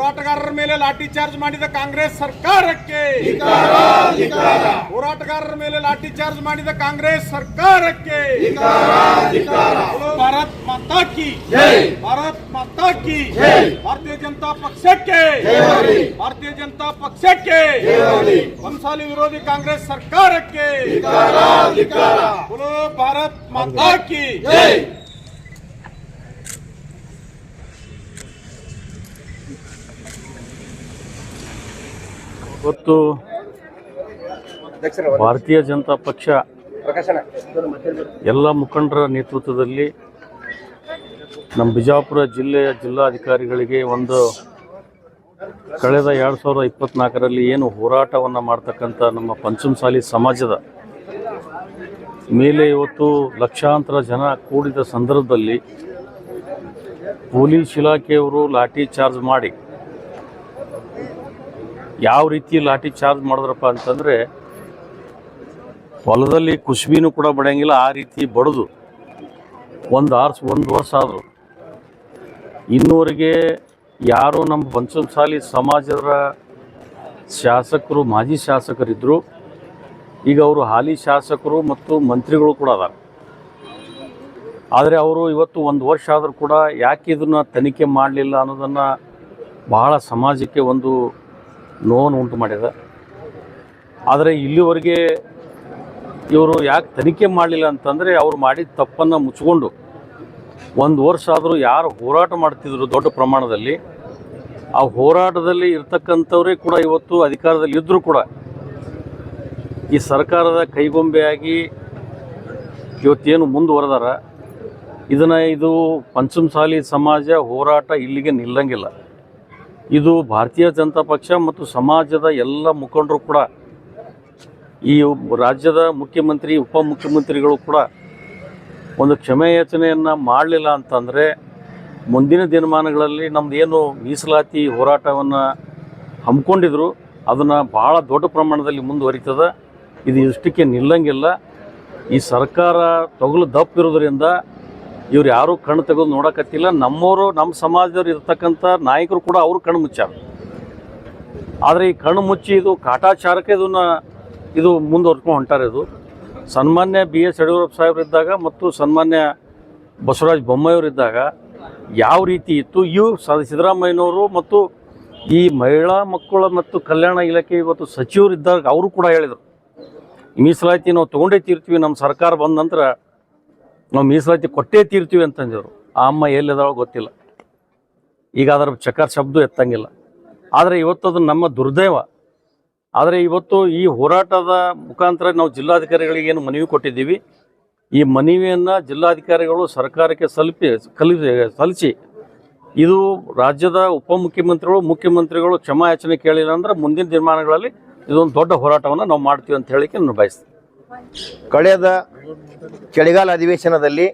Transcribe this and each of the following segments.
ಹೋರಾಟಗಾರರ ಮೇಲೆ ಲಾಠಿ ಚಾರ್ಜ್ ಮಾಡಿದ ಕಾಂಗ್ರೆಸ್ ಸರ್ಕಾರಕ್ಕೆ ಹೋರಾಟಗಾರರ ಮೇಲೆ ಲಾಠಿ ಚಾರ್ಜ್ ಮಾಡಿದ ಕಾಂಗ್ರೆಸ್ ಸರ್ಕಾರಕ್ಕೆ ಭಾರತ್ ಮಾತಾ ಕಿ ಭಾರತ್ ಮಾತಾ ಕಿ ಭಾರತೀಯ ಜನತಾ ಪಕ್ಷಕ್ಕೆ ಭಾರತೀಯ ಜನತಾ ಪಕ್ಷಕ್ಕೆ ಬನ್ಸಾಲಿ ವಿರೋಧಿ ಕಾಂಗ್ರೆಸ್ ಸರ್ಕಾರಕ್ಕೆ ಭಾರತ್ ಮಾತಾ ಕಿ ಇವತ್ತು ಭಾರತೀಯ ಜನತಾ ಪಕ್ಷ ಎಲ್ಲ ಮುಖಂಡರ ನೇತೃತ್ವದಲ್ಲಿ ನಮ್ಮ ಬಿಜಾಪುರ ಜಿಲ್ಲೆಯ ಜಿಲ್ಲಾಧಿಕಾರಿಗಳಿಗೆ ಒಂದು ಕಳೆದ 2024ರಲ್ಲಿ ಏನು ಹೋರಾಟವನ್ನು ಮಾಡ್ತಕ್ಕಂಥ ನಮ್ಮ ಪಂಚಮಸಾಲಿ ಸಮಾಜದ ಮೇಲೆ ಇವತ್ತು ಲಕ್ಷಾಂತರ ಜನ ಕೂಡಿದ ಸಂದರ್ಭದಲ್ಲಿ ಪೊಲೀಸ್ ಇಲಾಖೆಯವರು ಲಾಠಿ ಚಾರ್ಜ್ ಮಾಡಿ ಯಾವ ರೀತಿ ಲಾಠಿ ಚಾರ್ಜ್ ಮಾಡಿದ್ರಪ್ಪ ಅಂತಂದರೆ ಹೊಲದಲ್ಲಿ ಕುಸ್ಬಿನೂ ಕೂಡ ಬಡಿಯಂಗಿಲ್ಲ, ಆ ರೀತಿ ಬಡಿದು ಒಂದು ವರ್ಷ ಆದರು ಇನ್ನೂವರೆಗೆ ಯಾರು ನಮ್ಮ ಪಂಚಮಸಾಲಿ ಸಮಾಜದ ಶಾಸಕರು ಮಾಜಿ ಶಾಸಕರಿದ್ದರು, ಈಗ ಅವರು ಹಾಲಿ ಶಾಸಕರು ಮತ್ತು ಮಂತ್ರಿಗಳು ಕೂಡ ಅದಾರ. ಆದರೆ ಅವರು ಇವತ್ತು 1 ವರ್ಷ ಆದರೂ ಕೂಡ ಯಾಕೆ ಇದನ್ನು ತನಿಖೆ ಮಾಡಲಿಲ್ಲ ಅನ್ನೋದನ್ನು ಬಹಳ ಸಮಾಜಕ್ಕೆ ಒಂದು ನೋವನ್ನು ಉಂಟು ಮಾಡಿದೆ. ಆದರೆ ಇಲ್ಲಿವರೆಗೆ ಇವರು ಯಾಕೆ ತನಿಖೆ ಮಾಡಲಿಲ್ಲ ಅಂತಂದರೆ ಅವ್ರು ಮಾಡಿದ ತಪ್ಪನ್ನು ಮುಚ್ಚಿಕೊಂಡು 1 ವರ್ಷ ಆದರೂ ಯಾರು ಹೋರಾಟ ಮಾಡ್ತಿದ್ರು ದೊಡ್ಡ ಪ್ರಮಾಣದಲ್ಲಿ, ಆ ಹೋರಾಟದಲ್ಲಿ ಇರ್ತಕ್ಕಂಥವರೇ ಕೂಡ ಇವತ್ತು ಅಧಿಕಾರದಲ್ಲಿ ಇದ್ದರೂ ಕೂಡ ಈ ಸರ್ಕಾರದ ಕೈಗೊಂಬೆಯಾಗಿ ಇವತ್ತೇನು ಮುಂದುವರೆದಾರ. ಇದು ಪಂಚಮಸಾಲಿ ಸಮಾಜ ಹೋರಾಟ ಇಲ್ಲಿಗೆ ನಿಲ್ಲಂಗಿಲ್ಲ. ಇದು ಭಾರತೀಯ ಜನತಾ ಪಕ್ಷ ಮತ್ತು ಸಮಾಜದ ಎಲ್ಲ ಮುಖಂಡರು ಕೂಡ, ಈ ರಾಜ್ಯದ ಮುಖ್ಯಮಂತ್ರಿ ಉಪಮುಖ್ಯಮಂತ್ರಿಗಳು ಕೂಡ ಒಂದು ಕ್ಷಮೆಯಾಚನೆಯನ್ನು ಮಾಡಲಿಲ್ಲ ಅಂತಂದರೆ ಮುಂದಿನ ದಿನಮಾನಗಳಲ್ಲಿ ನಮ್ಮದು ಏನು ಮೀಸಲಾತಿ ಹೋರಾಟವನ್ನು ಹಮ್ಮಿಕೊಂಡಿದ್ರು ಅದನ್ನು ಭಾಳ ದೊಡ್ಡ ಪ್ರಮಾಣದಲ್ಲಿ ಮುಂದುವರಿತದೆ. ಇದು ಇಷ್ಟಕ್ಕೆ ನಿಲ್ಲಂಗಿಲ್ಲ. ಈ ಸರ್ಕಾರ ತೊಗಲು ದಪ್ಪಿರೋದ್ರಿಂದ ಇವ್ರು ಯಾರೂ ಕಣ್ಣು ತೆಗೆದು ನೋಡಕತ್ತಿಲ್ಲ. ನಮ್ಮವರು ನಮ್ಮ ಸಮಾಜದವ್ರು ಇರ್ತಕ್ಕಂಥ ನಾಯಕರು ಕೂಡ ಅವರು ಕಣ್ಣು ಮುಚ್ಚಾರ. ಆದರೆ ಈ ಕಣ್ಣು ಮುಚ್ಚಿ ಇದು ಕಾಟಾಚಾರಕ್ಕೆ ಇದು ಮುಂದುವರ್ಕೊಂಡು ಹೊಂಟಾರೆ. ಇದು ಸನ್ಮಾನ್ಯ BS ಯಡಿಯೂರಪ್ಪ ಸಾಹೇಬರಿದ್ದಾಗ ಮತ್ತು ಸನ್ಮಾನ್ಯ ಬಸವರಾಜ ಬೊಮ್ಮಾಯಿಯವರಿದ್ದಾಗ ಯಾವ ರೀತಿ ಇತ್ತು, ಸಿದ್ದರಾಮಯ್ಯನವರು ಮತ್ತು ಈ ಮಹಿಳಾ ಮಕ್ಕಳ ಮತ್ತು ಕಲ್ಯಾಣ ಇಲಾಖೆ ಇವತ್ತು ಸಚಿವರಿದ್ದಾಗ ಅವರು ಕೂಡ ಹೇಳಿದರು ಮೀಸಲಾತಿ ನಾವು ತೊಗೊಂಡೇ ತೀರ್ತೀವಿ, ನಮ್ಮ ಸರ್ಕಾರ ಬಂದ ನಂತರ ನಾವು ಮೀಸಲಾತಿ ಕೊಟ್ಟೇ ತೀರ್ತೀವಿ ಅಂತಂದಿದ್ರು. ಆ ಅಮ್ಮ ಎಲ್ಲಿದಾಳೋ ಗೊತ್ತಿಲ್ಲ, ಈಗ ಅದರ ಚಕಾರ ಶಬ್ದ ಎತ್ತಂಗಿಲ್ಲ. ಆದರೆ ಇವತ್ತು ಅದು ನಮ್ಮ ದುರ್ದೈವ. ಆದರೆ ಇವತ್ತು ಈ ಹೋರಾಟದ ಮುಖಾಂತರ ನಾವು ಜಿಲ್ಲಾಧಿಕಾರಿಗಳಿಗೆ ಏನು ಮನವಿ ಕೊಟ್ಟಿದ್ದೀವಿ, ಈ ಮನವಿಯನ್ನು ಜಿಲ್ಲಾಧಿಕಾರಿಗಳು ಸರ್ಕಾರಕ್ಕೆ ಸಲ್ಲಿಸಿ ಇದು ರಾಜ್ಯದ ಉಪಮುಖ್ಯಮಂತ್ರಿಗಳು ಮುಖ್ಯಮಂತ್ರಿಗಳು ಕ್ಷಮಾಯಾಚನೆ ಕೇಳಿಲ್ಲ ಅಂದರೆ ಮುಂದಿನ ದಿನಮಾನಗಳಲ್ಲಿ ಇದೊಂದು ದೊಡ್ಡ ಹೋರಾಟವನ್ನು ನಾವು ಮಾಡ್ತೀವಿ ಅಂತ ಹೇಳಿಕೆ ನಾನು ಬಯಸ್ತೀನಿ. ಕಳೆದ ಚಳಿಗಾಲ ಅಧಿವೇಶನದಲ್ಲಿ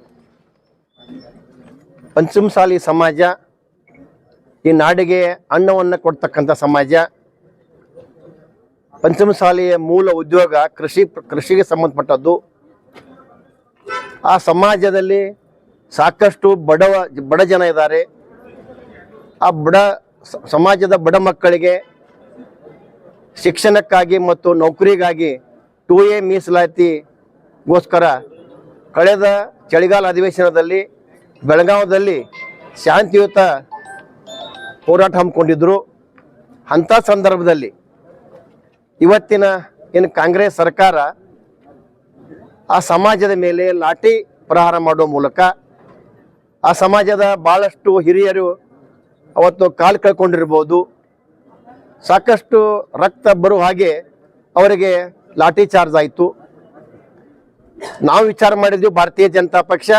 ಪಂಚಮಸಾಲಿ ಸಮಾಜ ಈ ನಾಡಿಗೆ ಅನ್ನವನ್ನು ಕೊಡ್ತಕ್ಕಂಥ ಸಮಾಜ, ಪಂಚಮಸಾಲಿಯ ಮೂಲ ಉದ್ಯೋಗ ಕೃಷಿಗೆ ಸಂಬಂಧಪಟ್ಟದ್ದು. ಆ ಸಮಾಜದಲ್ಲಿ ಸಾಕಷ್ಟು ಬಡ ಜನ ಇದ್ದಾರೆ. ಆ ಸಮಾಜದ ಬಡ ಮಕ್ಕಳಿಗೆ ಶಿಕ್ಷಣಕ್ಕಾಗಿ ಮತ್ತು ನೌಕರಿಗಾಗಿ 2A ಮೀಸಲಾತಿಗೋಸ್ಕರ ಕಳೆದ ಚಳಿಗಾಲ ಅಧಿವೇಶನದಲ್ಲಿ ಬೆಳಗಾವದಲ್ಲಿ ಶಾಂತಿಯುತ ಹೋರಾಟ ಹಮ್ಮಿಕೊಂಡಿದ್ದರು. ಅಂಥ ಸಂದರ್ಭದಲ್ಲಿ ಇವತ್ತಿನ ಏನು ಕಾಂಗ್ರೆಸ್ ಸರ್ಕಾರ ಆ ಸಮಾಜದ ಮೇಲೆ ಲಾಠಿ ಪ್ರಹಾರ ಮಾಡುವ ಮೂಲಕ ಆ ಸಮಾಜದ ಭಾಳಷ್ಟು ಹಿರಿಯರು ಅವತ್ತು ಕಾಲು ಕಳ್ಕೊಂಡಿರ್ಬೋದು, ಸಾಕಷ್ಟು ರಕ್ತ ಬರುವ ಹಾಗೆ ಅವರಿಗೆ ಲಾಠಿ ಚಾರ್ಜ್ ಆಯಿತು. ನಾವು ವಿಚಾರ ಮಾಡಿದ್ವಿ, ಭಾರತೀಯ ಜನತಾ ಪಕ್ಷ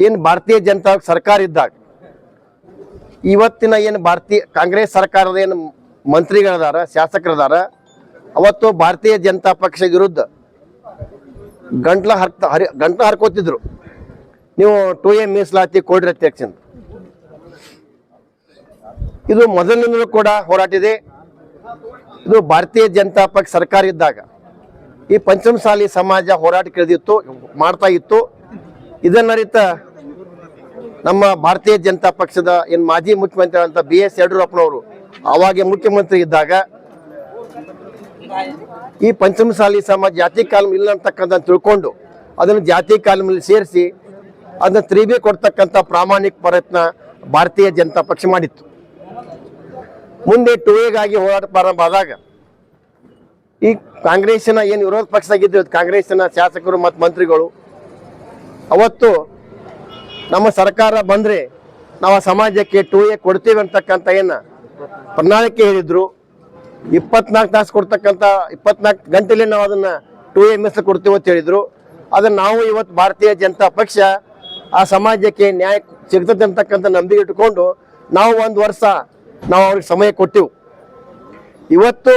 ಏನು ಭಾರತೀಯ ಜನತಾ ಸರ್ಕಾರ ಇದ್ದಾಗ ಇವತ್ತಿನ ಏನು ಕಾಂಗ್ರೆಸ್ ಸರ್ಕಾರದ ಏನು ಮಂತ್ರಿಗಳದಾರ ಶಾಸಕರದಾರ ಅವತ್ತು ಭಾರತೀಯ ಜನತಾ ಪಕ್ಷದ ವಿರುದ್ಧ ಗಂಟ್ಲ ಹರ್ಕೋತಿದ್ರು, ನೀವು 2A ಮೀಸಲಾತಿ ಕೊಡ್ರಿ ಅಧ್ಯಕ್ಷ. ಇದು ಮೊದಲಿನಿಂದಲೂ ಕೂಡ ಹೋರಾಟ ಇದೆ. ಇದು ಭಾರತೀಯ ಜನತಾ ಪಕ್ಷ ಸರ್ಕಾರ ಇದ್ದಾಗ ಈ ಪಂಚಮಸಾಲಿ ಸಮಾಜ ಹೋರಾಟ ಕೇಳಿದಿತ್ತು, ಮಾಡ್ತಾ ಇತ್ತು. ಇದನ್ನರಿತ ನಮ್ಮ ಭಾರತೀಯ ಜನತಾ ಪಕ್ಷದ ಏನು ಮಾಜಿ ಮುಖ್ಯಮಂತ್ರಿ ಅಂತ BS ಯಡಿಯೂರಪ್ಪನವರು ಅವಾಗ ಮುಖ್ಯಮಂತ್ರಿ ಇದ್ದಾಗ ಈ ಪಂಚಮಸಾಲಿ ಸಮಾಜ ಜಾತಿ ಕಾಲಮ್ ಇಲ್ಲ ಅಂತಕ್ಕಂಥ ತಿಳ್ಕೊಂಡು ಅದನ್ನು ಜಾತಿ ಕಾಲಮಲ್ಲಿ ಸೇರಿಸಿ ಅದನ್ನ 3B ಕೊಡ್ತಕ್ಕಂಥ ಪ್ರಾಮಾಣಿಕ ಪ್ರಯತ್ನ ಭಾರತೀಯ ಜನತಾ ಪಕ್ಷ ಮಾಡಿತ್ತು. ಮುಂದೆ 2Aಗಾಗಿ ಹೋರಾಟ ಪ್ರಾರಂಭ ಆದಾಗ ಈ ಕಾಂಗ್ರೆಸ್ಸಿನ ಏನು ವಿರೋಧ ಪಕ್ಷದಾಗಿದ್ದು ಕಾಂಗ್ರೆಸ್ಸಿನ ಶಾಸಕರು ಮತ್ತು ಮಂತ್ರಿಗಳು ಅವತ್ತು ನಮ್ಮ ಸರ್ಕಾರ ಬಂದರೆ ನಾವು ಆ ಸಮಾಜಕ್ಕೆ 2A ಕೊಡ್ತೀವಿ ಅಂತಕ್ಕಂಥ ಏನು ಪ್ರಣಾಳಿಕೆ ಹೇಳಿದ್ರು. 24 ತಾಸು ಕೊಡ್ತಕ್ಕಂಥ 24 ಗಂಟೆಲಿ ನಾವು ಅದನ್ನು 2A ಮೀಸಲು ಕೊಡ್ತೀವಿ ಅಂತ ಹೇಳಿದ್ರು. ಅದನ್ನು ನಾವು ಇವತ್ತು ಭಾರತೀಯ ಜನತಾ ಪಕ್ಷ ಆ ಸಮಾಜಕ್ಕೆ ನ್ಯಾಯ ಸಿಗ್ತದೆ ಅಂತಕ್ಕಂಥ ನಂಬಿಕೆ ಇಟ್ಕೊಂಡು ನಾವು 1 ವರ್ಷ ನಾವು ಅವ್ರಿಗೆ ಸಮಯ ಕೊಟ್ಟೆವು. ಇವತ್ತು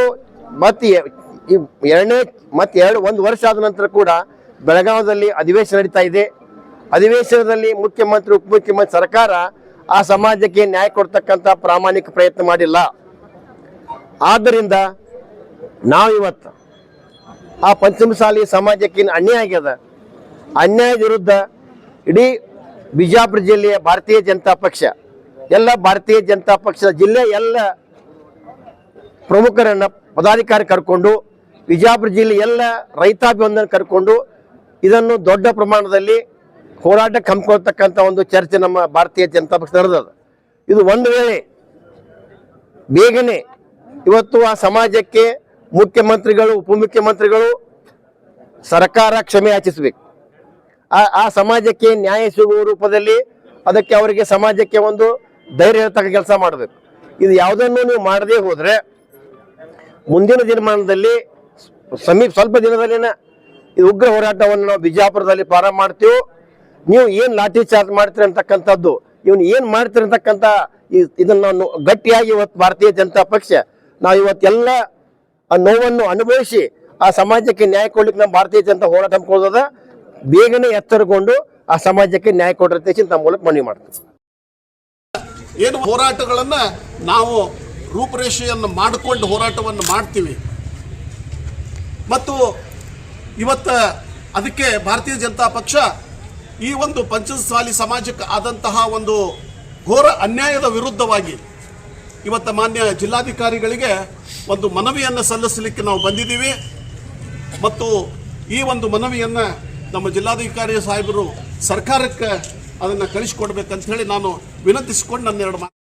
ಮತ್ತೆ ಒಂದು ವರ್ಷ ಆದ ನಂತರ ಕೂಡ ಬೆಳಗಾವದಲ್ಲಿ ಅಧಿವೇಶನ ನಡೀತಾ ಇದೆ. ಅಧಿವೇಶನದಲ್ಲಿ ಮುಖ್ಯಮಂತ್ರಿ ಉಪಮುಖ್ಯಮಂತ್ರಿ ಸರ್ಕಾರ ಆ ಸಮಾಜಕ್ಕೆ ನ್ಯಾಯ ಕೊಡ್ತಕ್ಕಂಥ ಪ್ರಾಮಾಣಿಕ ಪ್ರಯತ್ನ ಮಾಡಿಲ್ಲ. ಆದ್ದರಿಂದ ನಾವು ಇವತ್ತು ಆ ಪಂಚಮಸಾಲಿ ಸಮಾಜಕ್ಕೆ ಅನ್ಯಾಯ ಆಗ್ಯದ, ಅನ್ಯಾಯದ ವಿರುದ್ಧ ಇಡೀ ಬಿಜಾಪುರ ಜಿಲ್ಲೆಯ ಭಾರತೀಯ ಜನತಾ ಪಕ್ಷ ಎಲ್ಲ ಭಾರತೀಯ ಜನತಾ ಪಕ್ಷದ ಜಿಲ್ಲೆ ಎಲ್ಲ ಪ್ರಮುಖರನ್ನ ಪದಾಧಿಕಾರಿ ಕರ್ಕೊಂಡು ಬಿಜಾಪುರ ಜಿಲ್ಲೆ ಎಲ್ಲ ರೈತಾಪಿ ಒಂದನ್ನು ಕರ್ಕೊಂಡು ಇದನ್ನು ದೊಡ್ಡ ಪ್ರಮಾಣದಲ್ಲಿ ಹೋರಾಟಕ್ಕೆ ಹಮ್ಮಿಕೊಳ್ತಕ್ಕಂಥ ಒಂದು ಚರ್ಚೆ ನಮ್ಮ ಭಾರತೀಯ ಜನತಾ ಪಕ್ಷ ನಡೆದದ. ಇದು ಒಂದು ವೇಳೆ ಬೇಗನೆ ಇವತ್ತು ಆ ಸಮಾಜಕ್ಕೆ ಮುಖ್ಯಮಂತ್ರಿಗಳು ಉಪಮುಖ್ಯಮಂತ್ರಿಗಳು ಸರ್ಕಾರ ಕ್ಷಮೆ ಯಾಚಿಸಬೇಕು. ಆ ಸಮಾಜಕ್ಕೆ ನ್ಯಾಯ ಸಿಗುವ ರೂಪದಲ್ಲಿ ಅದಕ್ಕೆ ಅವರಿಗೆ ಸಮಾಜಕ್ಕೆ ಒಂದು ಧೈರ್ಯ ತಕ್ಕ ಕೆಲಸ ಮಾಡಬೇಕು. ಇದು ಯಾವುದನ್ನು ನೀವು ಮಾಡದೇ ಹೋದರೆ ಮುಂದಿನ ದಿನಮಾನದಲ್ಲಿ ಸ್ವಲ್ಪ ದಿನದಲ್ಲಿನ ಇದು ಉಗ್ರ ಹೋರಾಟವನ್ನು ನಾವು ಬಿಜಾಪುರದಲ್ಲಿ ಪ್ರಾರಂಭ ಮಾಡ್ತೀವಿ. ನೀವು ಏನು ಲಾಠಿ ಚಾರ್ಜ್ ಮಾಡ್ತೀರಿ ಅಂತಕ್ಕಂಥದ್ದು ಇವನು ಏನು ಮಾಡ್ತೀರಿ ಅಂತಕ್ಕಂಥ ಇದನ್ನು ಗಟ್ಟಿಯಾಗಿ ಇವತ್ತು ಭಾರತೀಯ ಜನತಾ ಪಕ್ಷ ನಾವು ಇವತ್ತೆಲ್ಲ ಆ ನೋವನ್ನು ಅನುಭವಿಸಿ ಆ ಸಮಾಜಕ್ಕೆ ನ್ಯಾಯ ಕೊಡ್ಲಿಕ್ಕೆ ನಮ್ಮ ಭಾರತೀಯ ಜನತಾ ಹೋರಾಟ ಹಮ್ಮಿಕೊಳ್ಳೋದ ಬೇಗನೆ ಎತ್ತರಗೊಂಡು ಆ ಸಮಾಜಕ್ಕೆ ನ್ಯಾಯ ಕೊಡಿರ್ತೇವೆ ನಮ್ಮ ಮೂಲಕ ಮನವಿ ಮಾಡ್ತೀವಿ. ಏನು ಹೋರಾಟಗಳನ್ನ ನಾವು ರೂಪರೇಷೆಯನ್ನು ಮಾಡಿಕೊಂಡು ಹೋರಾಟವನ್ನು ಮಾಡ್ತೀವಿ ಮತ್ತು ಇವತ್ತು ಅದಕ್ಕೆ ಭಾರತೀಯ ಜನತಾ ಪಕ್ಷ ಈ ಒಂದು ಪಂಚಮಸಾಲಿ ಸಮಾಜಕ್ಕೆ ಆದಂತಹ ಒಂದು ಘೋರ ಅನ್ಯಾಯದ ವಿರುದ್ಧವಾಗಿ ಇವತ್ತು ಮಾನ್ಯ ಜಿಲ್ಲಾಧಿಕಾರಿಗಳಿಗೆ ಒಂದು ಮನವಿಯನ್ನು ಸಲ್ಲಿಸಲಿಕ್ಕೆ ನಾವು ಬಂದಿದ್ದೀವಿ ಮತ್ತು ಈ ಒಂದು ಮನವಿಯನ್ನು ನಮ್ಮ ಜಿಲ್ಲಾಧಿಕಾರಿ ಸಾಹೇಬರು ಸರ್ಕಾರಕ್ಕೆ ಅದನ್ನು ಕಳಿಸಿಕೊಡ್ಬೇಕಂತ ಹೇಳಿ ನಾನು ವಿನಂತಿಸಿಕೊಂಡು ನನ್ನ 2 ಮಾತು